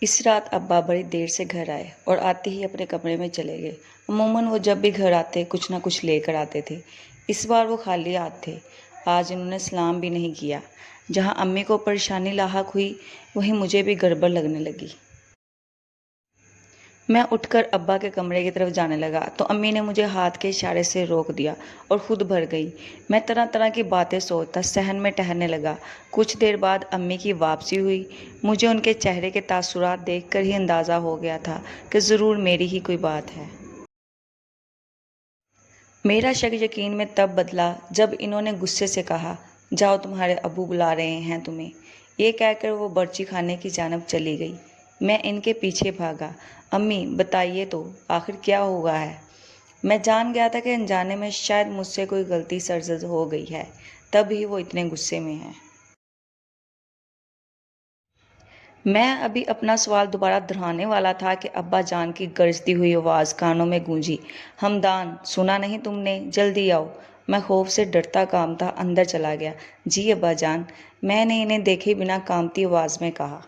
इस रात अब्बा बड़ी देर से घर आए और आते ही अपने कमरे में चले गए। अमूमन वो जब भी घर आते कुछ ना कुछ लेकर आते थे। इस बार वो खाली हाथ थे। आज इन्होंने सलाम भी नहीं किया। जहाँ अम्मी को परेशानी लाहक हुई वहीं मुझे भी गड़बड़ लगने लगी। मैं उठकर अब्बा के कमरे की तरफ जाने लगा तो अम्मी ने मुझे हाथ के इशारे से रोक दिया और खुद भर गई। मैं तरह तरह की बातें सोचता सहन में ठहरने लगा। कुछ देर बाद अम्मी की वापसी हुई। मुझे उनके चेहरे के तासुरात देखकर ही अंदाज़ा हो गया था कि ज़रूर मेरी ही कोई बात है। मेरा शक यकीन में तब बदला जब इन्होंने गुस्से से कहा, जाओ तुम्हारे अब्बू बुला रहे हैं तुम्हें। ये कहकर वो बर्ची खाने की जानब चली गई। मैं इनके पीछे भागा। अम्मी बताइए तो आखिर क्या हुआ है। मैं जान गया था कि अनजाने में शायद मुझसे कोई गलती सरजद हो गई है, तब ही वो इतने गुस्से में हैं। मैं अभी अपना सवाल दोबारा दोहराने वाला था कि अब्बा जान की गरजती हुई आवाज़ कानों में गूंजी, हमदान सुना नहीं तुमने, जल्दी आओ। मैं खौफ से डरता कांपता अंदर चला गया। जी अब्बा जान, मैंने इन्हें देखे बिना कांपती आवाज़ में कहा।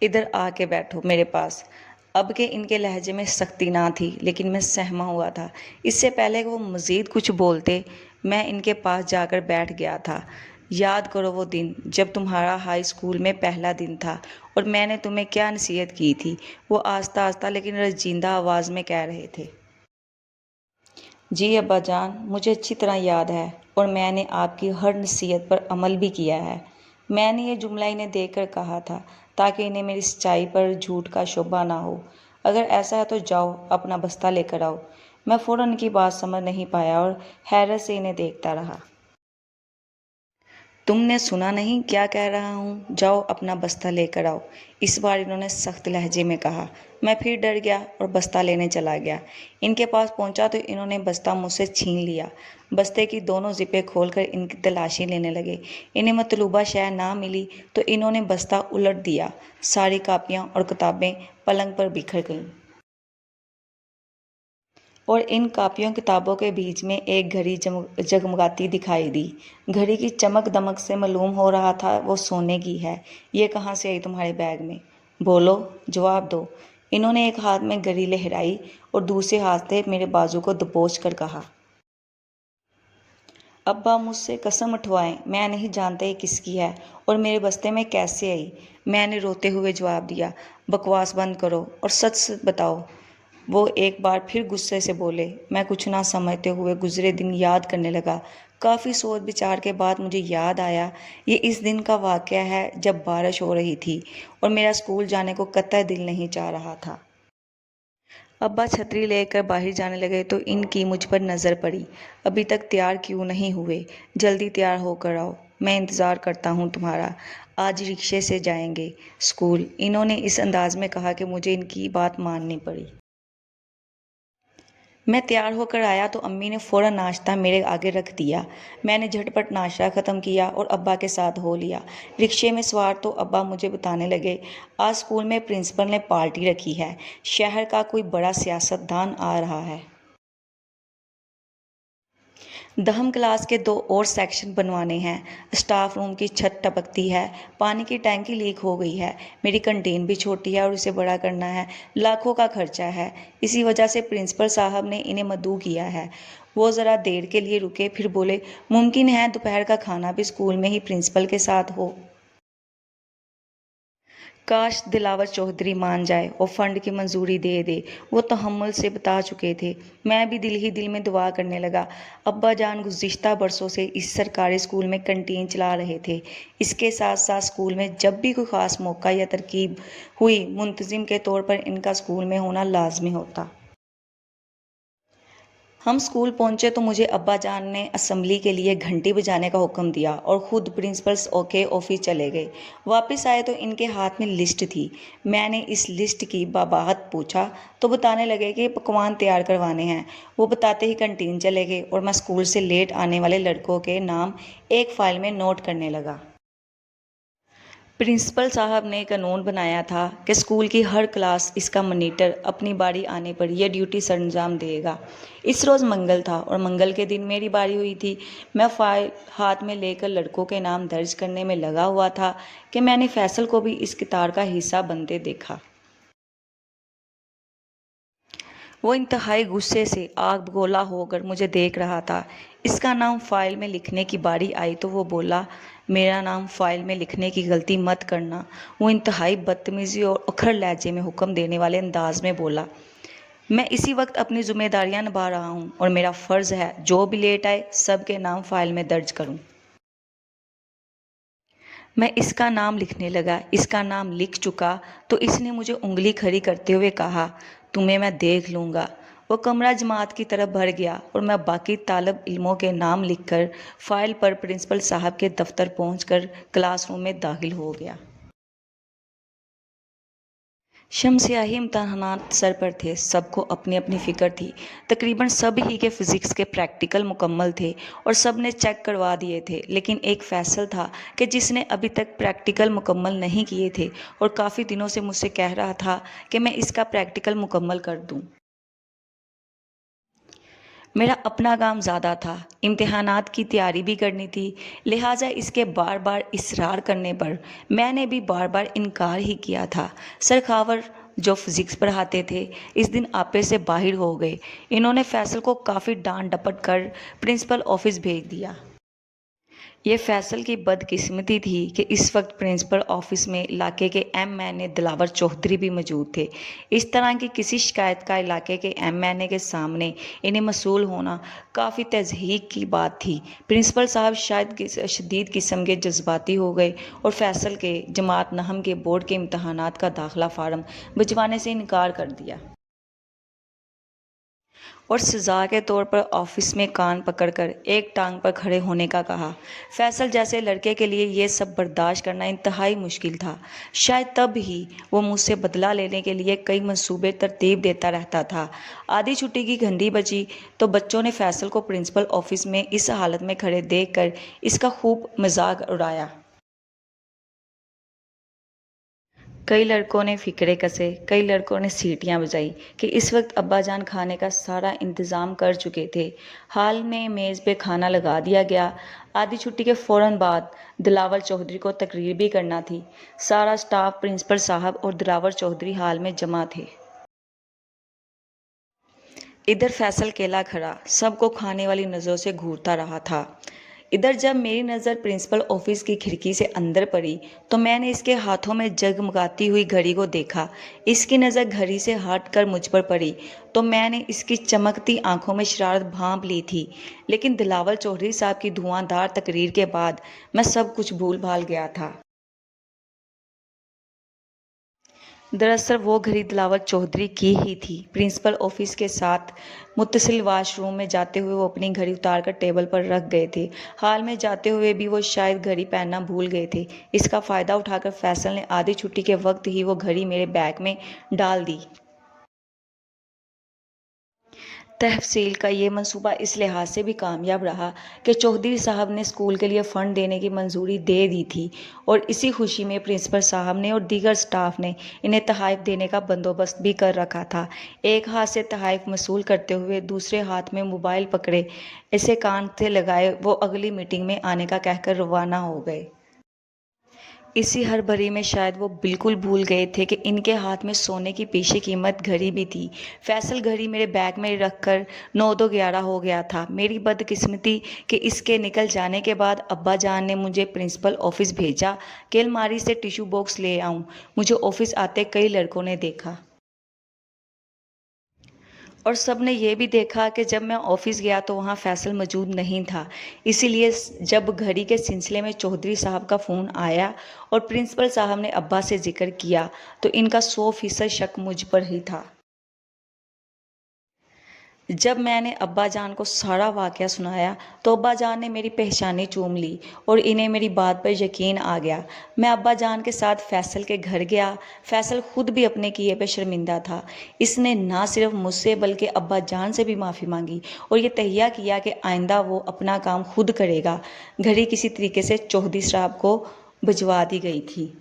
इधर आके बैठो मेरे पास। अब के इनके लहजे में सख्ती ना थी लेकिन मैं सहमा हुआ था। इससे पहले कि वो मज़ीद कुछ बोलते मैं इनके पास जाकर बैठ गया था। याद करो वो दिन जब तुम्हारा हाई स्कूल में पहला दिन था और मैंने तुम्हें क्या नसीहत की थी। वो आस्ता आस्ता लेकिन रंजीदा आवाज़ में कह रहे थे। जी अब्बा जान, मुझे अच्छी तरह याद है और मैंने आपकी हर नसीहत पर अमल भी किया है। मैंने ये जुमला इन्हें देकर कहा था ताकि इन्हें मेरी सच्चाई पर झूठ का शुबा ना हो। अगर ऐसा है तो जाओ अपना बस्ता लेकर आओ। मैं फ़ौरन इनकी बात समझ नहीं पाया और हैरत से इन्हें देखता रहा। तुमने सुना नहीं क्या कह रहा हूँ, जाओ अपना बस्ता लेकर आओ। इस बार इन्होंने सख्त लहजे में कहा। मैं फिर डर गया और बस्ता लेने चला गया। इनके पास पहुंचा तो इन्होंने बस्ता मुझसे छीन लिया। बस्ते की दोनों जिपें खोलकर इनकी तलाशी लेने लगे। इन्हें मतलूबा शय ना मिली तो इन्होंने बस्ता उलट दिया। सारी कापियाँ और किताबें पलंग पर बिखर गईं और इन कापियों किताबों के बीच में एक घड़ी जगमगाती दिखाई दी। घड़ी की चमक दमक से मालूम हो रहा था वो सोने की है। ये कहाँ से आई तुम्हारे बैग में? बोलो, जवाब दो। इन्होंने एक हाथ में घड़ी लहराई और दूसरे हाथ से मेरे बाजू को दबोच कर कहा। अब्बा मुझसे कसम उठवाएं, मैं नहीं जानता ये किसकी है और मेरे बस्ते में कैसे आई। मैंने रोते हुए जवाब दिया, बकवास बंद करो और सच सच बताओ। वो एक बार फिर गुस्से से बोले। मैं कुछ ना समझते हुए गुजरे दिन याद करने लगा। काफ़ी सोच विचार के बाद मुझे याद आया ये इस दिन का वाक़या है जब बारिश हो रही थी और मेरा स्कूल जाने को कतई दिल नहीं चाह रहा था। अब्बा छतरी लेकर बाहर जाने लगे तो इनकी मुझ पर नज़र पड़ी। अभी तक तैयार क्यों नहीं हुए? जल्दी तैयार होकर आओ, मैं इंतज़ार करता हूँ तुम्हारा। आज रिक्शे से जाएंगे स्कूल। इन्होंने इस अंदाज में कहा कि मुझे इनकी बात माननी पड़ी। मैं तैयार होकर आया तो अम्मी ने फ़ौरन नाश्ता मेरे आगे रख दिया। मैंने झटपट नाश्ता ख़त्म किया और अब्बा के साथ हो लिया। रिक्शे में सवार तो अब्बा मुझे बताने लगे, आज स्कूल में प्रिंसिपल ने पार्टी रखी है। शहर का कोई बड़ा सियासतदान आ रहा है। दहम क्लास के 2 और सेक्शन बनवाने हैं। स्टाफ रूम की छत टपकती है। पानी की टैंकी लीक हो गई है। मेरी कंटीन भी छोटी है और उसे बड़ा करना है। लाखों का खर्चा है। इसी वजह से प्रिंसिपल साहब ने इन्हें मदऊ किया है। वो ज़रा देर के लिए रुके फिर बोले, मुमकिन है दोपहर का खाना भी स्कूल में ही प्रिंसिपल के साथ हो। काश दिलावर चौधरी मान जाए और फंड की मंजूरी दे दे। वो तहम्मुल से बता चुके थे। मैं भी दिल ही दिल में दुआ करने लगा। अब्बा जान गुज़िश्ता बरसों से इस सरकारी स्कूल में कंटीन चला रहे थे। इसके साथ साथ स्कूल में जब भी कोई ख़ास मौका या तरकीब हुई मुंतज़िम के तौर पर इनका स्कूल में होना लाजमी होता। हम स्कूल पहुंचे तो मुझे अब्बा जान ने असम्बली के लिए घंटी बजाने का हुक्म दिया और ख़ुद प्रिंसिपल्स के ऑफिस चले गए। वापस आए तो इनके हाथ में लिस्ट थी। मैंने इस लिस्ट की बाबाहत पूछा तो बताने लगे कि पकवान तैयार करवाने हैं। वो बताते ही कंटीन चले गए और मैं स्कूल से लेट आने वाले लड़कों के नाम एक फ़ाइल में नोट करने लगा। प्रिंसिपल साहब ने कानून बनाया था कि स्कूल की हर क्लास इसका मॉनिटर अपनी बारी आने पर यह ड्यूटी सरंजाम देगा। इस रोज़ मंगल था और मंगल के दिन मेरी बारी हुई थी। मैं फाइल हाथ में लेकर लड़कों के नाम दर्ज करने में लगा हुआ था कि मैंने फैसल को भी इस किताब का हिस्सा बनते देखा। वो इंतहाई गुस्से से आग बगोला होकर मुझे देख रहा था। इसका नाम फाइल में लिखने की बारी आई तो वो बोला, मेरा नाम फाइल में लिखने की गलती मत करना। वो इंतहाई बदतमीज़ी और उखड़ लहजे में हुक्म देने वाले अंदाज में बोला। मैं इसी वक्त अपनी जिम्मेदारियां निभा रहा हूँ और मेरा फ़र्ज़ है जो भी लेट आए सबके नाम फाइल में दर्ज करूँ। मैं इसका नाम लिखने लगा। इसका नाम लिख चुका तो इसने मुझे उंगली खड़ी करते हुए कहा, तुम्हें मैं देख लूँगा। वो कमरा जमात की तरफ भर गया और मैं बाकी तालब इल्मों के नाम लिखकर फाइल पर प्रिंसिपल साहब के दफ्तर पहुंचकर क्लासरूम में दाखिल हो गया। शमसियाही इम्तहानात सर पर थे। सबको अपनी अपनी फ़िक्र थी। तकरीबन सब ही के फ़िज़िक्स के प्रैक्टिकल मुकम्मल थे और सब ने चेक करवा दिए थे, लेकिन एक फैसल था कि जिसने अभी तक प्रैक्टिकल मुकम्मल नहीं किए थे और काफ़ी दिनों से मुझसे कह रहा था कि मैं इसका प्रैक्टिकल मुकम्मल कर दूं। मेरा अपना काम ज़्यादा था, इम्तिहानात की तैयारी भी करनी थी, लिहाजा इसके बार बार इसरार करने पर मैंने भी बार बार इनकार ही किया था। सर खावर जो फिज़िक्स पढ़ाते थे इस दिन आपे से बाहर हो गए। इन्होंने फैसल को काफ़ी डांट डपट कर प्रिंसिपल ऑफिस भेज दिया। ये फैसल की बदकिस्मती थी कि इस वक्त प्रिंसिपल ऑफिस में इलाके के एम.एन.ए. दिलावर चौधरी भी मौजूद थे। इस तरह की किसी शिकायत का इलाके के एम.एन.ए. के सामने इन्हें मसूल होना काफ़ी तज़हीक की बात थी। प्रिंसिपल साहब शायद शदीद किस्म के जज्बाती हो गए और फैसल के जमात नहम के बोर्ड के इम्तहानात का दाखिला फार्म भिजवाने से इनकार कर दिया और सज़ा के तौर पर ऑफिस में कान पकड़कर एक टांग पर खड़े होने का कहा। फैसल जैसे लड़के के लिए ये सब बर्दाश्त करना इंतहाई मुश्किल था। शायद तब ही वो मुझसे बदला लेने के लिए कई मंसूबे तरतीब देता रहता था। आधी छुट्टी की घंटी बजी तो बच्चों ने फैसल को प्रिंसिपल ऑफिस में इस हालत में खड़े देखकर इसका खूब मजाक उड़ाया। कई लड़कों ने फ़िक्रे कसे, कई लड़कों ने सीटियां बजाई कि इस वक्त अब्बा जान खाने का सारा इंतज़ाम कर चुके थे। हाल में मेज़ पे खाना लगा दिया गया। आधी छुट्टी के फ़ौरन बाद दिलावर चौधरी को तकरीर भी करना थी। सारा स्टाफ प्रिंसिपल साहब और दिलावर चौधरी हाल में जमा थे। इधर फैसल केला खड़ा सबको खाने वाली नज़रों से घूरता रहा था। इधर जब मेरी नज़र प्रिंसिपल ऑफिस की खिड़की से अंदर पड़ी तो मैंने इसके हाथों में जगमगाती हुई घड़ी को देखा। इसकी नज़र घड़ी से हट कर मुझ पर पड़ी तो मैंने इसकी चमकती आंखों में शरारत भांप ली थी, लेकिन दिलावर चौधरी साहब की धुआंधार तकरीर के बाद मैं सब कुछ भूल भाल गया था। दरअसल वो घड़ी दिलावर चौधरी की ही थी। प्रिंसिपल ऑफिस के साथ मुत्तसिल वाशरूम में जाते हुए वो अपनी घड़ी उतार कर टेबल पर रख गए थे। हाल में जाते हुए भी वो शायद घड़ी पहनना भूल गए थे। इसका फ़ायदा उठाकर फैसल ने आधी छुट्टी के वक्त ही वो घड़ी मेरे बैग में डाल दी। तहसील का ये मंसूबा इस लिहाज से भी कामयाब रहा कि चौधरी साहब ने स्कूल के लिए फ़ंड देने की मंजूरी दे दी थी और इसी खुशी में प्रिंसिपल साहब ने और दीगर स्टाफ ने इन्हें तोहफ़े देने का बंदोबस्त भी कर रखा था। एक हाथ से तोहफ़े वसूल करते हुए दूसरे हाथ में मोबाइल पकड़े ऐसे कान से लगाए वो अगली मीटिंग में आने का कहकर रवाना हो गए। इसी हड़बड़ी में शायद वो बिल्कुल भूल गए थे कि इनके हाथ में सोने की पेशी कीमत घड़ी भी थी। फैसल घड़ी मेरे बैग में रखकर 9-2-11 हो गया था। मेरी बदकिस्मती कि इसके निकल जाने के बाद अब्बा जान ने मुझे प्रिंसिपल ऑफिस भेजा कि अलमारी से टिश्यू बॉक्स ले आऊं। मुझे ऑफिस आते कई लड़कों ने देखा और सब ने यह भी देखा कि जब मैं ऑफिस गया तो वहाँ फैसल मौजूद नहीं था। इसीलिए जब घड़ी के सिलसिले में चौधरी साहब का फ़ोन आया और प्रिंसिपल साहब ने अब्बा से जिक्र किया तो इनका 100% शक मुझ पर ही था। जब मैंने अब्बा जान को सारा वाक़या सुनाया तो अब्बा जान ने मेरी पहचानी चूम ली और इन्हें मेरी बात पर यकीन आ गया। मैं अब्बा जान के साथ फैसल के घर गया। फैसल खुद भी अपने किए पे शर्मिंदा था। इसने ना सिर्फ मुझसे बल्कि अब्बा जान से भी माफ़ी मांगी और ये तहैया किया कि आइंदा वो अपना काम खुद करेगा। घड़ी किसी तरीके से चौधरी साहब को भिजवा दी गई थी।